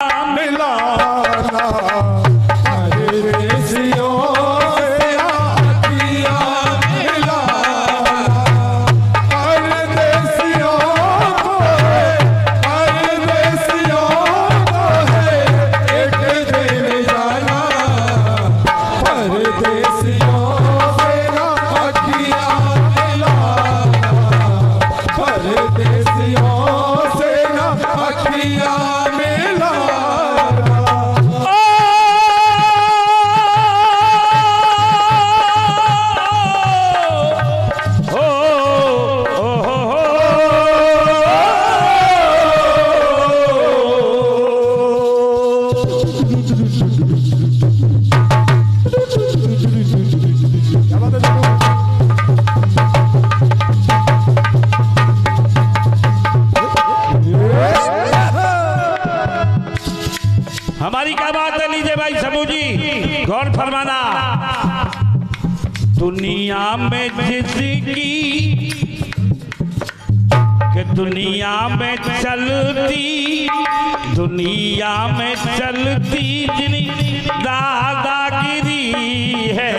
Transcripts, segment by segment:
मिलाना परदेसियों से आँखियाँ मिलाना परदेसियों को है एक दिन जाना परदेसियों से आँखियाँ मिलाना परदेसियों से आँखियाँ हमारी क्या बात है? लीजिए भाई समू जी, गौर फरमाना। दुनिया में जिंदगी के दुनिया में चलती जिनी दादागिरी है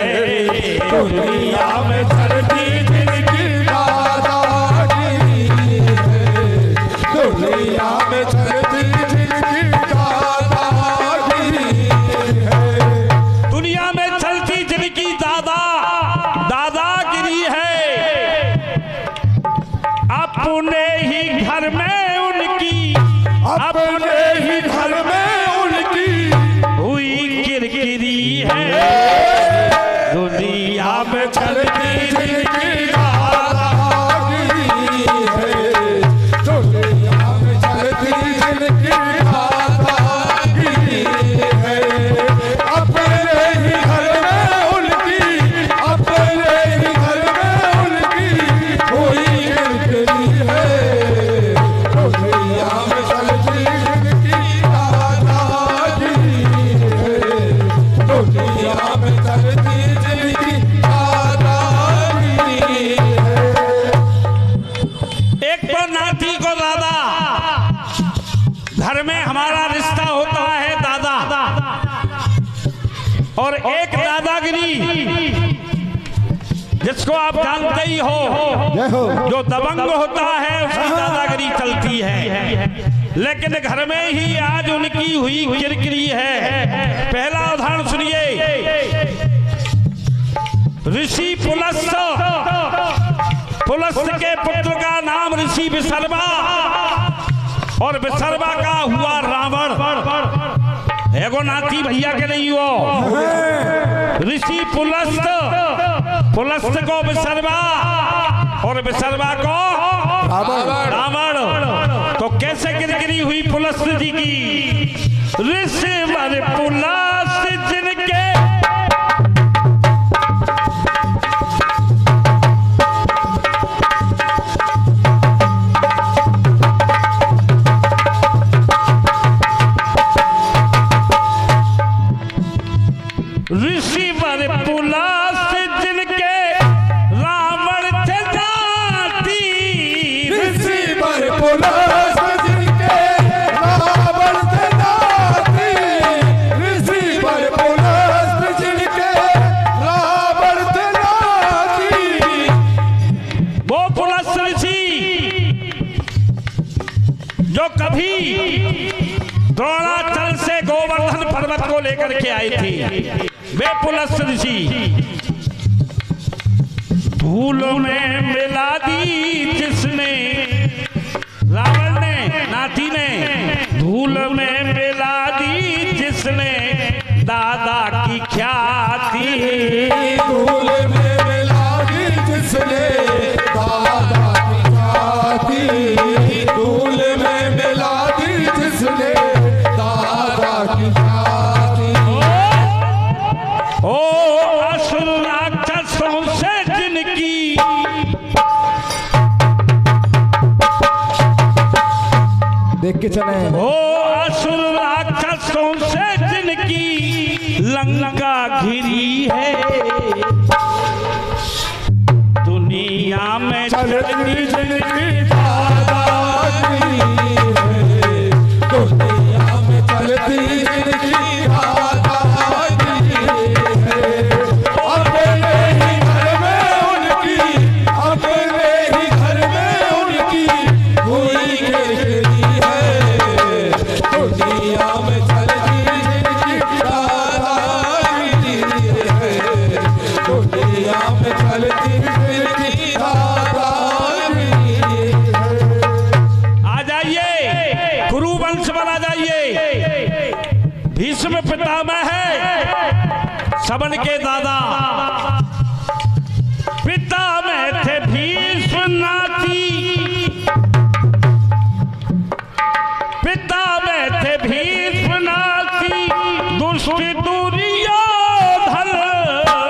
दुनिया में चलती जिनकी दादागिरी है दुनिया में चलती जिनकी दादागिरी है दुनिया में चलती जिनकी दादागिरी है अपने ही घर में उनकी हुई किरकिरी है दुनिया में चलती जिनकी दादागिरी है दुनिया में चलती जिनकी दादागिरी है अपने ही घर में उनकी हुई किरकिरी है दुनिया में चलती जिनकी दादागिरी है दुनिया में चलती जिनकी दादागिरी है। एक तो नाती को दादा, घर में हमारा रिश्ता होता है दादा, और एक दादागिरी जिसको आप जानते ही हो, जो दबंग होता है उसकी दादागिरी चलती है। लेकिन घर में ही आज उनकी हुई किरकिरी है। पहला उदाहरण सुनिए। ऋषि पुलस्त के पुत्र का नाम ऋषि विसर्वा, और विसर्वा का हुआ रावण। एगो नाती भैया के नहीं हो। ऋषि पुलस्त को विसर्वा और विसर्वा को रावण। तो कैसे किरकिरी हुई पुलस्त जी की? ऋषि पुलस्त जिनके ऋषि पुलस्त जिनके रावण थे जाती ऋषि पुलस्त जिनके रावण थे जाती ऋषि पुलस्त जिनके रावण थे जाती। वो पुलस्त ऋषि जो कभी द्रोणाचल से गोवर्धन पर्वत को लेकर के आए थे, वे पुलस्त ऋषि धूल में मिला दी जिसने, रावण ने, नाती ने धूल में मिला दी जिसने दादा की ख्याति। धूल में मिला दी जिसने दादा की ख्याति धूल में मिला दी जिसने दादा की ख्याति। ओ असुर राक्षसों से जिनकी देख के चले। ओ असुर राक्षसों से जिनकी लंका घिरी है दुनिया में चलती जिनकी दादागिरी है दुनिया में चलती दुनिया में चलती जिनकी दादागिरी है, दुनिया में चलती जिनकी दादागिरी है। आ जाइए कुरु वंश पर, आ जाइए। भीष्म पितामह है सबन के दादा, पितामह थे भीष्म नाती, पितामह थे भीष्म नाती, दुष्ट दुर्योधन,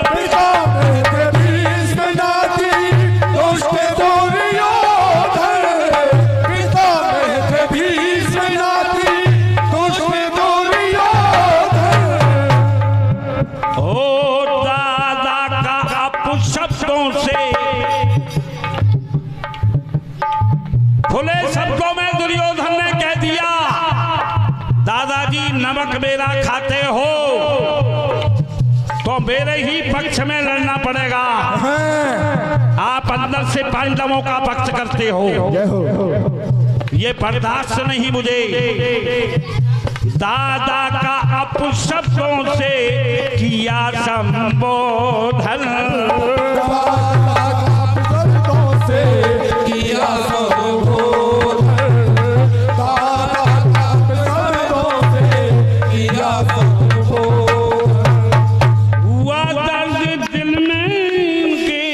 पितामह थे भीष्म नाती, दुष्ट दुर्योधन, पितामह थे भीष्म नाती, दुष्ट दुर्योधन। ओ दादा का अपशब्दों से, खुले शब्दों में दुर्योधन ने कह दिया, दादाजी नमक मेरा खाते हो तो मेरे ही पक्ष में लड़ना पड़ेगा। आप अंदर से पांडवों का पक्ष करते हो, ये बर्दाश्त नहीं मुझे। दादा का अपशब्दों से किया संबोधन, शब्दों से किया संबोधन, दादा शब्दों से किया संबोधन। हुआ दर्द दिल में उनके,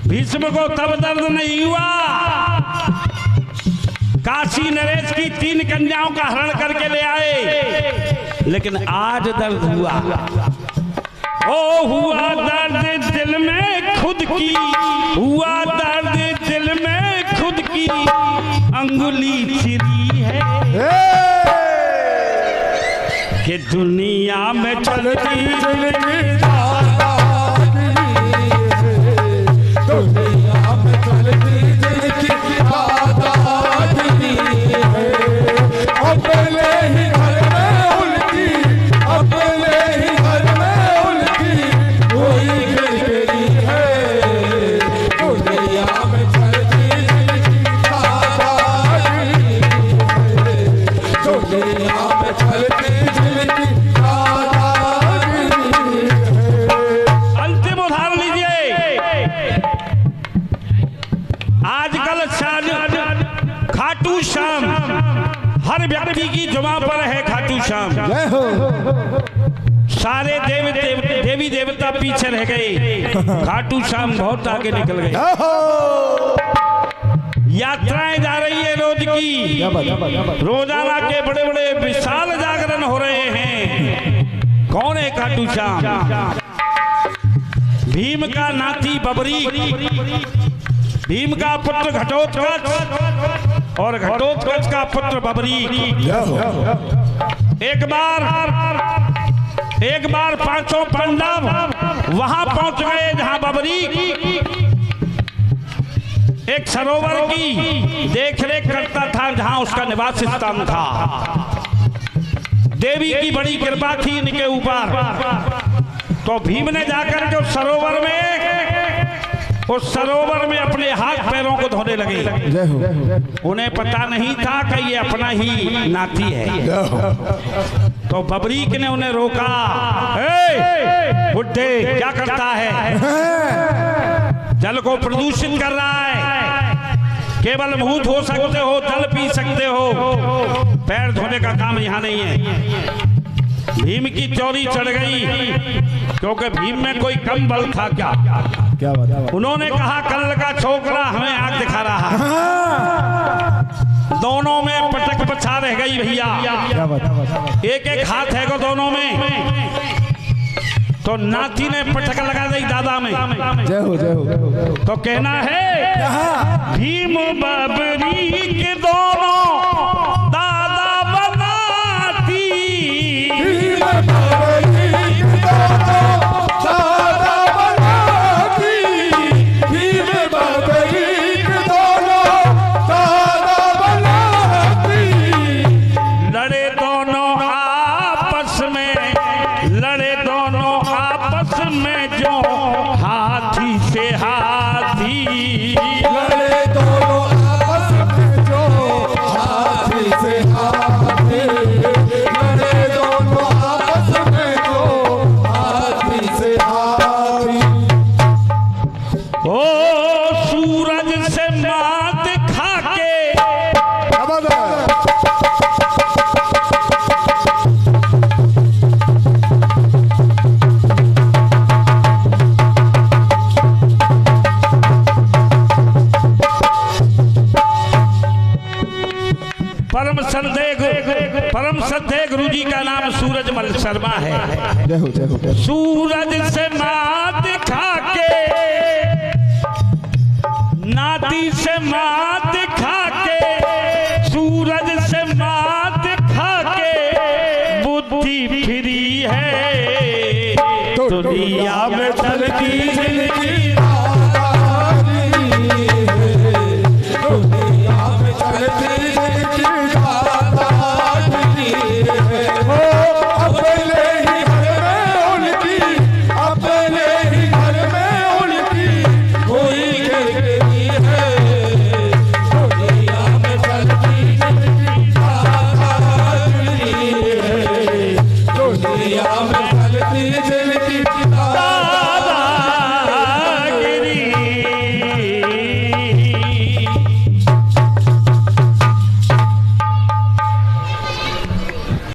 भीष्म को तब दर्द नहीं हुआ, काशी नरेश की 3 कन्याओं का हरण करके ले आए, लेकिन आज दर्द हुआ। ओ हुआ दर्द दिल में खुद की, हुआ दर्द दिल में खुद की, अंगुली चिरी है कि दुनिया में चलती जिनकी दादागिरी है, दुनिया में चलती जिनकी दादागिरी है। अपने ही घर में उनकी, अपने ही घर में उनकी कोई गिरगिरी है, दुनिया में चलती जिनकी दादागिरी है, दुनिया में चलती जिनकी दादागिरी है। अंतिम उदाहरण लीजिए। आजकल खाटू श्याम, हर व्यक्ति की जुबान पर है खाटू श्याम। सारे देवी देवता पीछे रह गए, खाटू श्याम बहुत आगे निकल गए। यात्राएं जा रही है रोज की, रोजाना के बड़े बड़े विशाल जागरण हो रहे हैं। कौन है खाटू श्याम? भीम का नाती बबरी, भीम का पुत्र घटोत्कच और घटोत्कच का पुत्र बबरी। एक बार 5 पांडव वहां पहुंच गए जहां बबरी एक सरोवर की देखरेख करता था, जहां उसका निवास स्थान था। देवी की बड़ी कृपा थी इनके ऊपर, तो भीम ने जाकर के उस सरोवर में अपने हाथ पैरों को धोने लगे। उन्हें पता नहीं था कि ये अपना ही नाती है। तो बबरीक ने उन्हें रोका, बुड्ढे क्या करता है, जल को प्रदूषित कर रहा है, केवल मुंह धो सकते हो, जल पी सकते हो, पैर धोने का काम यहाँ नहीं है। भीम की चोरी चढ़ गई, क्योंकि भीम में कोई कम बल था क्या? उन्होंने कहा कल का छोकरा हमें आग दिखा रहा है। दोनों में पटक पछा रह गई भैया, एक एक हाथ है को दोनों में। तो नाती ने पटक लगा दी दादा में। जय हो जय हो। तो कहना है भीम बबरी के दोनों दादा बनाती, भीम बबरी के दोनों दादा बनाती, भीम बबरी के दोनों दादा बनाती। लड़े दोनों आपस में, लड़े दोनों आपस में जो हाथी से हाथी, लड़े दोनों आपस में जो हाथी परम श्रद्धेय गुरु जी का नाम सूरजमल शर्मा है। जय हो जय हो। सूरज से मात खा के, नाती से मात खा के, सूरज से मात खा के बुद्धि फिरी है दुनिया